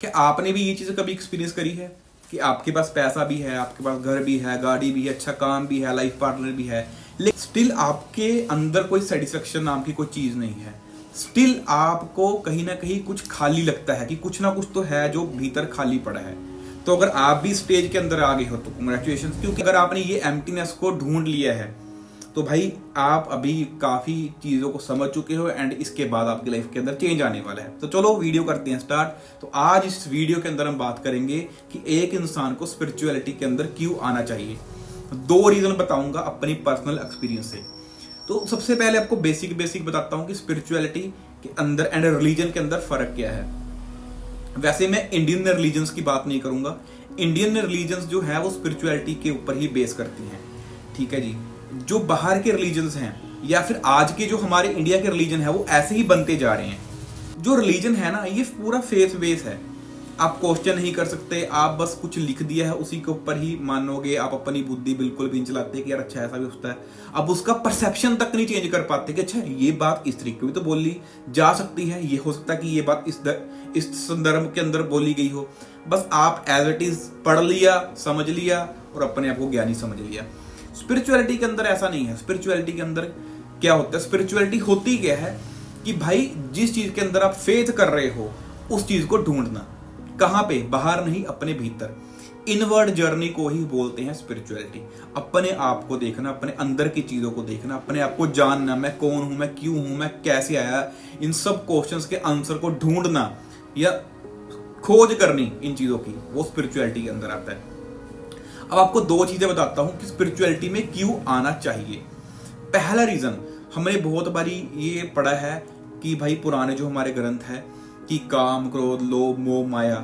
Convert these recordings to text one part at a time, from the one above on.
क्या आपने भी ये चीज कभी एक्सपीरियंस करी है कि आपके पास पैसा भी है, आपके पास घर भी है, गाड़ी भी है, अच्छा काम भी है, लाइफ पार्टनर भी है, लेकिन स्टिल आपके अंदर कोई सेटिस्फेक्शन नाम की कोई चीज नहीं है। स्टिल आपको कहीं ना कहीं कुछ खाली लगता है कि कुछ ना कुछ तो है जो भीतर खाली पड़ा है। तो अगर आप भी स्टेज के अंदर आ गए हो तो कंग्रेचुलेशन, क्योंकि अगर आपने ये एम्प्टीनेस को ढूंढ लिया है तो भाई आप अभी काफी चीजों को समझ चुके हो एंड इसके बाद आपकी लाइफ के अंदर चेंज आने वाला है। तो चलो वीडियो करते हैं स्टार्ट। तो आज इस वीडियो के अंदर हम बात करेंगे कि एक इंसान को स्पिरिचुअलिटी के अंदर क्यों आना चाहिए। दो रीजन बताऊंगा अपनी पर्सनल एक्सपीरियंस से। तो सबसे पहले आपको बेसिक बताता हूं कि स्पिरिचुअलिटी के अंदर एंड रिलीजन के अंदर फर्क क्या है। वैसे मैं इंडियन रिलीजन्स की बात नहीं करूंगा। इंडियन रिलीजन्स जो है वो स्पिरिचुअलिटी के ऊपर ही बेस करती हैं, ठीक है जी। जो बाहर के रिलीजन्स हैं या फिर आज के जो हमारे इंडिया के रिलीजन है वो ऐसे ही बनते जा रहे हैं। जो रिलीजन है ना ये पूरा फेथ बेस है। आप क्वेश्चन नहीं कर सकते, आप बस कुछ लिख दिया है उसी के ऊपर ही मानोगे। आप अपनी बुद्धि बिल्कुल भी नहीं चलाते कि यार अच्छा ऐसा भी होता है। अब उसका परसेप्शन तक नहीं चेंज कर पाते कि अच्छा ये बात इस तरीके भी तो बोली जा सकती है, ये हो सकता है कि ये बात इस संदर्भ के अंदर बोली गई हो। बस आप एज इट इज पढ़ लिया, समझ लिया और अपने आप को ज्ञानी समझ लिया। स्पिरिचुअलिटी के अंदर ऐसा नहीं है। स्पिरिचुअलिटी के अंदर क्या होता है, स्पिरिचुअलिटी होती क्या है कि भाई जिस चीज के अंदर आप फेथ कर रहे हो उस चीज को ढूंढना। कहां पे? बाहर नहीं, अपने भीतर। इनवर्ड जर्नी को ही बोलते हैं स्पिरिचुअलिटी। अपने आप को देखना, अपने अंदर की चीजों को देखना, अपने आप को जानना, मैं कौन हूं, मैं क्यों हूं, मैं कैसे आया, इन सब क्वेश्चंस के आंसर को ढूंढना या खोज करनी इन चीजों की, वो स्पिरिचुअलिटी के अंदर आता है। अब आपको दो चीजें बताता हूं कि स्पिरिचुअलिटी में क्यों आना चाहिए। पहला रीजन, हमने बहुत बारी ये पढ़ा है कि भाई पुराने जो हमारे ग्रंथ है कि काम, क्रोध, लोभ, मोह, माया,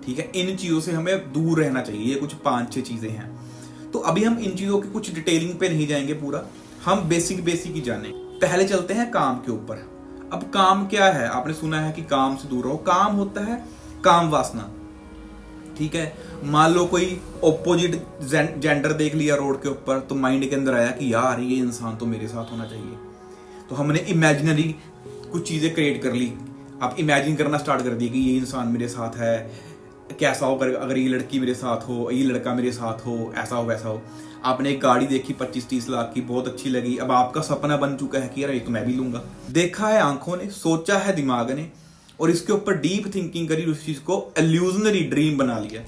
ठीक है, इन चीजों से हमें दूर रहना चाहिए। ये कुछ 5-6 चीजें हैं। तो अभी हम इन चीजों की कुछ डिटेलिंग पे नहीं जाएंगे पूरा, हम बेसिक ही जाने। पहले चलते हैं काम के ऊपर। अब काम क्या है? आपने सुना है कि काम से दूर रहो। काम होता है काम वासना, ठीक है। मान लो कोई ऑपोजिट जेंडर देख लिया रोड के ऊपर तो माइंड के अंदर आया कि यार ये इंसान तो मेरे साथ होना चाहिए। तो हमने इमेजिनरी कुछ चीजें क्रिएट कर ली। आप इमेजिन करना स्टार्ट कर दिया कि ये इंसान मेरे साथ है, कैसा हो अगर ये लड़की मेरे साथ हो, ये लड़का मेरे साथ हो, ऐसा हो वैसा हो। आपने एक गाड़ी देखी 25-30 लाख की, बहुत अच्छी लगी। अब आपका सपना बन चुका है कि यार ये तो मैं भी लूंगा। देखा है आंखों ने, सोचा है दिमाग ने और इसके ऊपर डीप थिंकिंग करी, उस चीज को इल्यूजनरी ड्रीम बना लिया।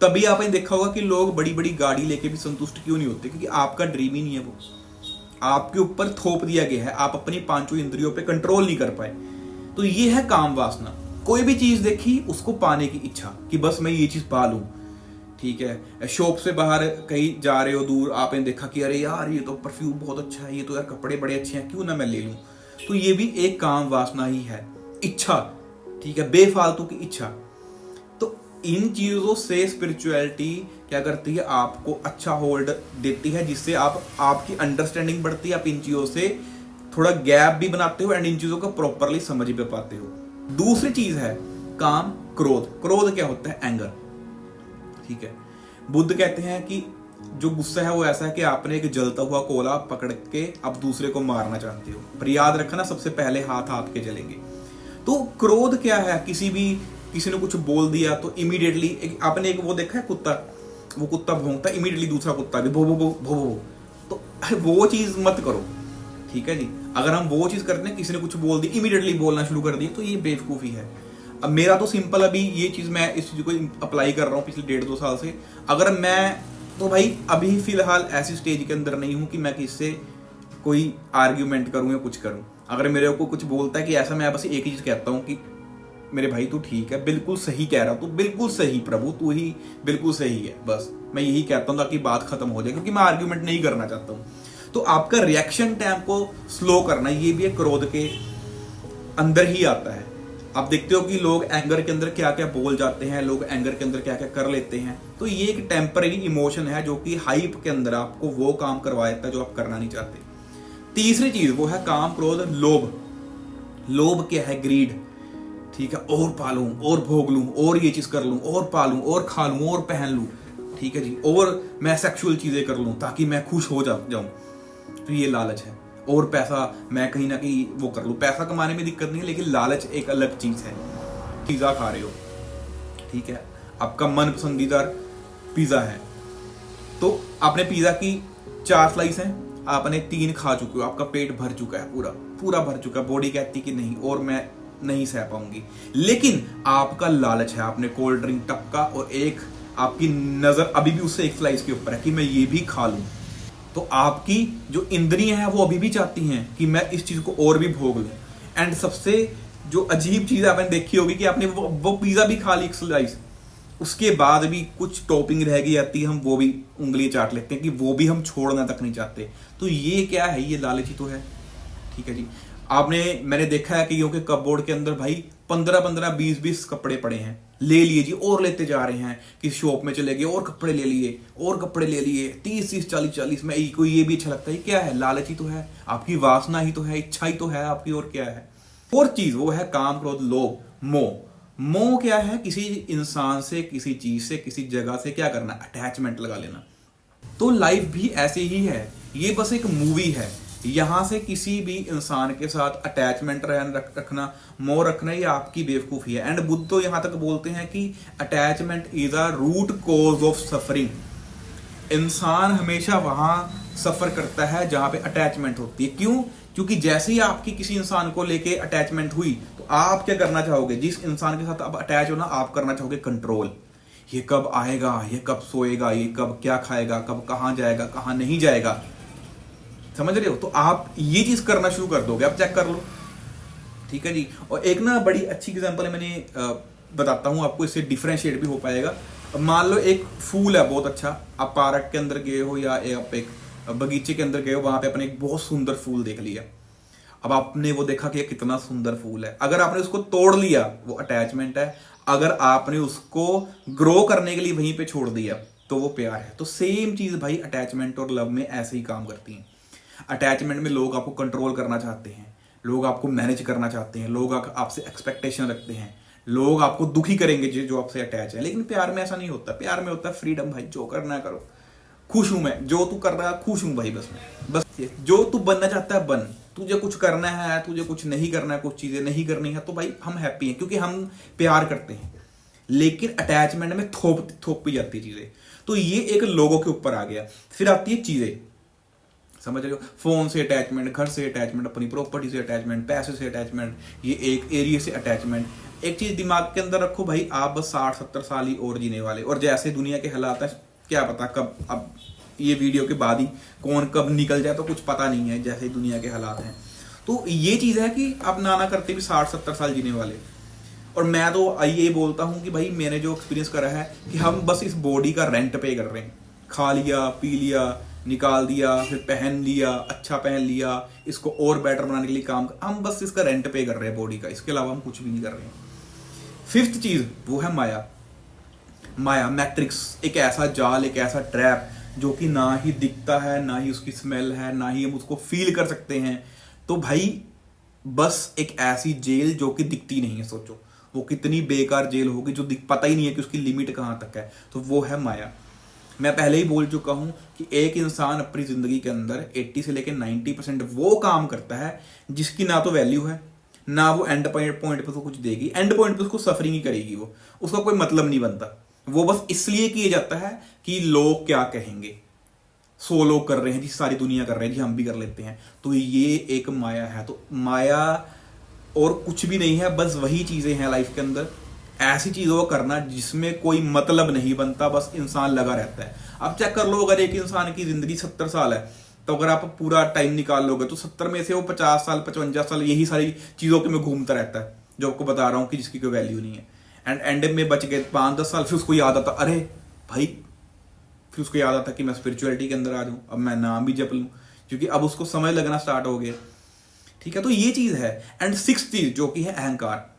तभी आपने देखा होगा कि लोग बड़ी बड़ी गाड़ी लेके भी संतुष्ट क्यों नहीं होते, क्योंकि आपका ड्रीम ही नहीं है, वो आपके ऊपर थोप दिया गया है। आप अपनी 5 इंद्रियों पे कंट्रोल नहीं कर पाए। तो ये है काम वासना। कोई भी चीज देखी उसको पाने की इच्छा कि बस मैं ये चीज पा लूं, ठीक है। शॉप से बाहर कहीं जा रहे हो दूर, आपने देखा कि अरे यार ये तो परफ्यूम बहुत अच्छा है, ये तो यार कपड़े बड़े अच्छे हैं, क्यों ना मैं ले लूं। तो ये भी एक काम वासना ही है, इच्छा, ठीक है, बेफालतू की इच्छा। तो इन चीजों से स्पिरिचुअलिटी क्या करती है, आपको अच्छा होल्ड देती है, जिससे आपकी अंडरस्टैंडिंग बढ़ती है। आप इन चीजों से थोड़ा गैप भी बनाते हो एंड इन चीजों को प्रॉपरली समझ भी पाते हो। दूसरी चीज है काम, क्रोध। क्रोध क्या होता है? एंगर, ठीक है। बुद्ध कहते हैं कि जो गुस्सा है वो ऐसा है कि आपने एक जलता हुआ कोला पकड़ के अब दूसरे को मारना चाहते हो, पर याद रखना सबसे पहले हाथ आपके जलेंगे। तो क्रोध क्या है? किसी ने कुछ बोल दिया तो इमीडिएटली आपने एक वो देखा है कुत्ता, वो कुत्ता भौंकता, इमीडिएटली दूसरा कुत्ता भी भो भो भो भो भो। तो वो चीज मत करो, ठीक है जी। अगर हम वो चीज करते हैं, किसी ने कुछ बोल दी इमीडिएटली बोलना शुरू कर दिया, तो ये बेवकूफी है। अब मेरा तो सिंपल, अभी ये चीज मैं इस चीज को अप्लाई कर रहा हूँ पिछले 1.5-2 साल से। अगर मैं तो भाई अभी फिलहाल ऐसी स्टेज के अंदर नहीं हूं कि मैं किससे कोई आर्ग्यूमेंट करूं या कुछ करूं। अगर मेरे को कुछ बोलता है कि ऐसा, मैं बस एक ही चीज कहता हूं कि मेरे भाई तू ठीक है, बिल्कुल सही कह रहा, तू बिल्कुल सही प्रभु, तू ही बिल्कुल सही है। बस मैं यही कहता हूं ताकि बात खत्म हो जाए, क्योंकि मैं आर्ग्यूमेंट नहीं करना चाहता हूं। तो आपका रिएक्शन टाइम को स्लो करना, ये भी एक क्रोध के अंदर ही आता है। आप देखते हो कि लोग एंगर के अंदर क्या क्या बोल जाते हैं, लोग एंगर के अंदर क्या क्या कर लेते हैं। तो ये एक टेम्पररी इमोशन है जो कि हाइप के अंदर आपको वो काम करवा देता है जो आप करना नहीं चाहते। तीसरी चीज वो है काम, क्रोध, लोभ। लोभ क्या है? ग्रीड, ठीक है। और पालूं, और भोग लूं, और ये चीज कर लूं, और पालूं, और खा लूं, और पहन लूं, ठीक है जी। और मैं सेक्सुअल चीजें कर लूं ताकि मैं खुश हो जाऊं। तो ये लालच है। और पैसा मैं कहीं ना कहीं वो कर लूं। पैसा कमाने में दिक्कत नहीं है, लेकिन लालच एक अलग चीज है। पिज्जा खा रहे हो, ठीक है, आपका मन पसंदीदा पिज्जा है, तो आपने पिज्जा की 4 स्लाइस हैं, आपने 3 खा चुके हो, आपका पेट भर चुका है, पूरा पूरा भर चुका है, बॉडी कहती कि नहीं और मैं नहीं सह पाऊंगी, लेकिन आपका लालच है, आपने कोल्ड ड्रिंक टपका और एक आपकी नजर अभी भी उससे 1 स्लाइस के ऊपर है कि मैं ये भी खा लूं, तो आपकी जो इंद्रियां हैं वो अभी भी चाहती हैं कि मैं इस चीज को और भी भोग लूं। एंड सबसे जो अजीब चीज आपने देखी होगी कि आपने वो पिज्जा भी खा ली 1 स्लाइस, उसके बाद भी कुछ टॉपिंग रह गई आती है, हम वो भी उंगली चाट लेते हैं कि वो भी हम छोड़ना तक नहीं चाहते। तो ये क्या है, ये लालची तो है। ठीक है जी, मैंने देखा है कि क्योंकि कपबोर्ड के अंदर भाई 15-15 20-20 कपड़े पड़े हैं, ले लिए जी और लेते जा रहे हैं, कि शॉप में चले गए और कपड़े ले लिए और कपड़े ले लिए, 30-30 40-40 में को ये भी अच्छा लगता है। क्या है, लालची तो है, आपकी वासना ही तो है, इच्छा ही तो है आपकी, और क्या है। और चीज वो है काम, क्रोध, लोभ, मोह। मोह क्या है, किसी इंसान से, किसी चीज से, किसी जगह से क्या करना, अटैचमेंट लगा लेना। तो लाइफ भी ऐसे ही है, ये बस एक मूवी है। यहां से किसी भी इंसान के साथ अटैचमेंट रखना, मोह रखना, ये आपकी बेवकूफी है। एंड बुद्ध तो यहां तक बोलते हैं कि attachment is a root cause of suffering. इंसान हमेशा वहां सफर करता है जहां पे अटैचमेंट होती है। क्यों? क्योंकि जैसे ही आपकी किसी इंसान को लेके अटैचमेंट हुई, तो आप क्या करना चाहोगे, जिस इंसान के साथ आप अटैच हो ना, आप करना चाहोगे कंट्रोल। ये कब आएगा, ये कब सोएगा, ये कब क्या खाएगा, कब कहां जाएगा, कहां नहीं जाएगा, समझ रहे हो। तो आप ये चीज करना शुरू कर दोगे, आप चेक कर लो। ठीक है जी। और एक ना बड़ी अच्छी एग्जांपल है, मैंने बताता हूं आपको, इससे डिफरेंशिएट भी हो पाएगा। मान लो एक फूल है बहुत अच्छा, आप पार्क के अंदर गए हो या आप एक बगीचे के अंदर गए हो, वहां पे आपने एक बहुत सुंदर फूल देख लिया। अब आपने वो देखा कि कितना सुंदर फूल है, अगर आपने उसको तोड़ लिया वो अटैचमेंट है, अगर आपने उसको ग्रो करने के लिए वहीं पे छोड़ दिया तो वो प्यार है। तो सेम चीज भाई अटैचमेंट और लव में ऐसे ही काम करती है। अटैचमेंट में लोग आपको कंट्रोल करना चाहते हैं, लोग आपको मैनेज करना चाहते हैं, लोग आपसे एक्सपेक्टेशन रखते हैं, लोग आपको दुखी करेंगे जो आपसे अटैच है। लेकिन प्यार में ऐसा नहीं होता, प्यार में होता है फ्रीडम, भाई जो करना है करो, खुश हूं मैं, जो तू कर रहा है खुश हूं भाई, बस जो तू बनना चाहता है बन, तुझे कुछ करना है, तुझे कुछ नहीं करना है, कुछ चीजें नहीं करनी है, तो भाई हम हैप्पी हैं क्योंकि हम प्यार करते हैं। लेकिन अटैचमेंट में थोपी जाती है चीजें, तो ये एक लोगों के ऊपर आ गया। फिर आती है चीजें, समझ रहे हो, फोन से अटैचमेंट, घर से अटैचमेंट, अपनी प्रॉपर्टी से अटैचमेंट, पैसे से अटैचमेंट, ये एक एरिया से अटैचमेंट। एक चीज दिमाग के अंदर रखो भाई, आप बस 60-70 साल ही और जीने वाले, और जैसे दुनिया के हालात है क्या पता कब, अब ये वीडियो के बाद ही कौन कब निकल जाए तो कुछ पता नहीं है, जैसे दुनिया के हालात हैं। तो ये चीज है कि आप ना करते भी 60-70 साल जीने वाले। और मैं तो ये बोलता हूं कि भाई मैंने जो एक्सपीरियंस करा है कि हम बस इस बॉडी का रेंट पे कर रहे हैं, खा लिया, पी लिया, निकाल दिया, फिर पहन लिया, अच्छा पहन लिया, इसको और बेटर बनाने के लिए काम, हम बस इसका रेंट पे कर रहे हैं बॉडी का, इसके अलावा हम कुछ भी नहीं कर रहे हैं। 5th चीज वो है माया। माया, मैट्रिक्स, एक ऐसा जाल, एक ऐसा ट्रैप जो कि ना ही दिखता है, ना ही उसकी स्मेल है, ना ही हम उसको फील कर सकते हैं। तो भाई बस एक ऐसी जेल जो कि दिखती नहीं है, सोचो वो कितनी बेकार जेल होगी जो पता ही नहीं है कि उसकी लिमिट कहां तक है। तो वो है माया। मैं पहले ही बोल चुका हूं कि एक इंसान अपनी जिंदगी के अंदर 80 से लेकर 90% वो काम करता है जिसकी ना तो वैल्यू है, ना वो एंड पॉइंट पे उसको कुछ देगी, एंड पॉइंट पे उसको सफरिंग ही करेगी, वो उसका कोई मतलब नहीं बनता। वो बस इसलिए किया जाता है कि लोग क्या कहेंगे, 100 लोग कर रहे हैं जी, सारी दुनिया कर रहे हैं जी, हम भी कर लेते हैं। तो ये एक माया है। तो माया और कुछ भी नहीं है, बस वही चीजें हैं लाइफ के अंदर, ऐसी चीजों को करना जिसमें कोई मतलब नहीं बनता, बस इंसान लगा रहता है। अब चेक कर लो, अगर एक इंसान की जिंदगी 70 साल है, तो अगर आप पूरा टाइम निकाल लोगे तो 70 में से वो 50 साल 55 साल यही सारी चीजों के में घूमता रहता है, जो आपको बता रहा हूं कि जिसकी कोई वैल्यू नहीं है। एंड में बच गए 5-10 साल, फिर उसको याद आता, अरे भाई, फिर उसको याद आता कि मैं स्पिरिचुअलिटी के अंदर आ जाऊं, अब मैं नाम भी जप लूं, क्योंकि अब उसको समझ लगना स्टार्ट हो गया। ठीक है, तो ये चीज है। एंड 6th चीज जो कि है अहंकार।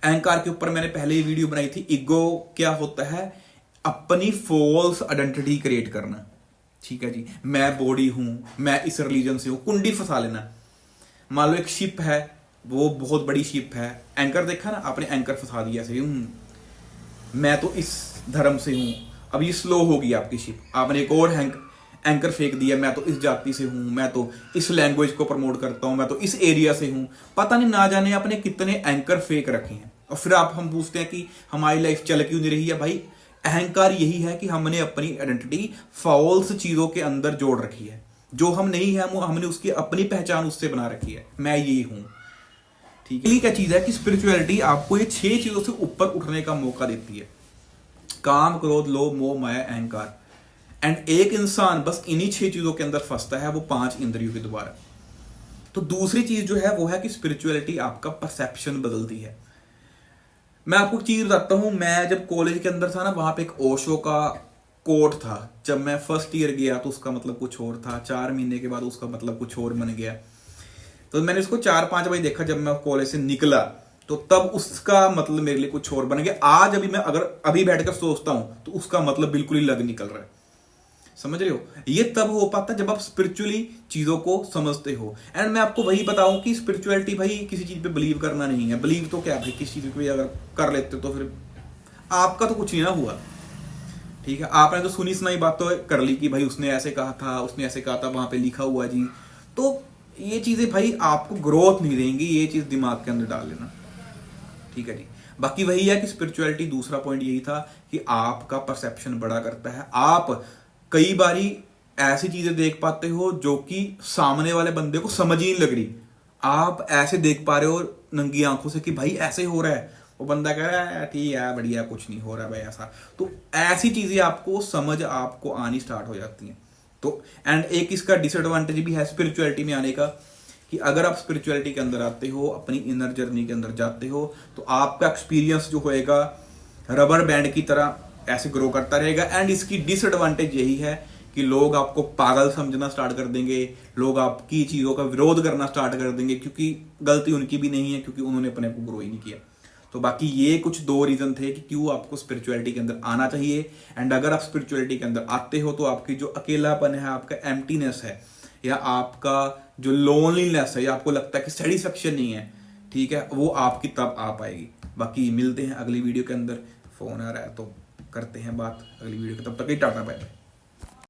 अहंकार के ऊपर मैंने पहले ही वीडियो बनाई थी। ईगो क्या होता है, अपनी फॉल्स आइडेंटिटी क्रिएट करना। ठीक है जी, मैं बॉडी हूं, मैं इस रिलीजन से हूं, कुंडी फंसा लेना। मान लो एक शिप है, वो बहुत बड़ी शिप है, एंकर देखा ना आपने, एंकर फंसा दिया ऐसे, मैं तो इस धर्म से हूं, अब ये स्लो होगी आपकी शिप, आपने एक और एंकर फेंक दिया, मैं तो इस जाति से हूं, मैं तो इस लैंग्वेज को प्रमोट करता हूं, मैं तो इस एरिया से हूं, पता नहीं ना जाने आपने कितने एंकर फेंक रखे हैं और फिर हम पूछते हैं कि हमारी लाइफ चल क्यों नहीं रही है। भाई अहंकार यही है कि हमने अपनी आइडेंटिटी फॉल्स चीजों के अंदर जोड़ रखी है, जो हम नहीं है हमने उसकी अपनी पहचान उससे बना रखी है, मैं यही हूं। ठीक है, क्या चीज है कि स्पिरिचुअलिटी आपको ये 6 चीजों से ऊपर उठने का मौका देती है, काम, क्रोध, लोभ, मोह, माया, अहंकार। एंड एक इंसान बस इन्हीं 6 चीजों के अंदर फंसता है, वो 5 इंद्रियों के द्वारा। तो दूसरी चीज जो है वो है कि स्पिरिचुअलिटी आपका परसेप्शन बदलती है। मैं आपको एक चीज बताता हूं, मैं जब कॉलेज के अंदर था ना, वहां पे एक ओशो का कोट था। जब मैं फर्स्ट ईयर गया तो उसका मतलब कुछ और था, 4 महीने के बाद उसका मतलब कुछ और बन गया। तो मैंने उसको 4-5 बार देखा। जब मैं कॉलेज से निकला तो तब उसका मतलब मेरे लिए कुछ और बन गया। आज अभी मैं अगर अभी बैठकर सोचता हूं तो उसका मतलब बिल्कुल ही अलग निकल रहा है। समझ रहे हो? ये तब हो पाता जब आप स्पिरिचुअली चीजों को समझते हो। एंड मैं आपको वही बताऊं कि स्पिरिचुअलिटी भाई किसी चीज पे बिलीव करना नहीं है। बिलीव तो क्या भाई, किसी चीज पे अगर कर लेते तो फिर आपका तो कुछ नहीं ना हुआ। ठीक है, आपने तो सुनी सुनाई बात तो कर ली कि भाई उसने ऐसे कहा था, उसने ऐसे कहा था, वहां पे लिखा हुआ जी। तो ये चीजें भाई आपको ग्रोथ नहीं देंगी, ये चीज दिमाग के अंदर डाल लेना। ठीक है जी। बाकी वही है कि स्पिरिचुअलिटी, दूसरा पॉइंट यही था कि आपका परसेप्शन बड़ा करता है। आप कई बारी ऐसी चीजें देख पाते हो जो कि सामने वाले बंदे को समझ ही नहीं लग रही। आप ऐसे देख पा रहे हो नंगी आंखों से कि भाई ऐसे हो रहा है, वो बंदा कह रहा है ठीक है बढ़िया, कुछ नहीं हो रहा भाई ऐसा। तो ऐसी चीजें आपको समझ आपको आनी स्टार्ट हो जाती हैं। तो एंड एक इसका डिसएडवांटेज भी है स्पिरिचुअलिटी में आने का, कि अगर आप स्पिरिचुअलिटी के अंदर आते हो, अपनी इनर जर्नी के अंदर जाते हो, तो आपका एक्सपीरियंस जो होएगा रबर बैंड की तरह ऐसे ग्रो करता रहेगा। एंड इसकी डिसएडवांटेज यही है कि लोग आपको पागल समझना स्टार्ट कर देंगे, लोग आपकी चीजों का विरोध करना स्टार्ट कर देंगे, क्योंकि गलती उनकी भी नहीं है, क्योंकि उन्होंने अपने को ग्रो ही नहीं किया। तो बाकी ये कुछ 2 रीजन थे कि क्यों आपको स्पिरिचुअलिटी के अंदर आना चाहिए। एंड अगर आप स्पिरिचुअलिटी के अंदर आते हो तो आपकी जो अकेलापन है, आपका एम्प्टीनेस है, या आपका जो लोनलीनेस है, या आपको लगता है कि सेटिस्फेक्शन नहीं है, ठीक है, वो आपकी तब आ पाएगी। बाकी मिलते हैं अगली वीडियो के अंदर। फोन आ रहा है तो करते हैं बात अगली वीडियो की, तब तक ही टाटा बाय बाय।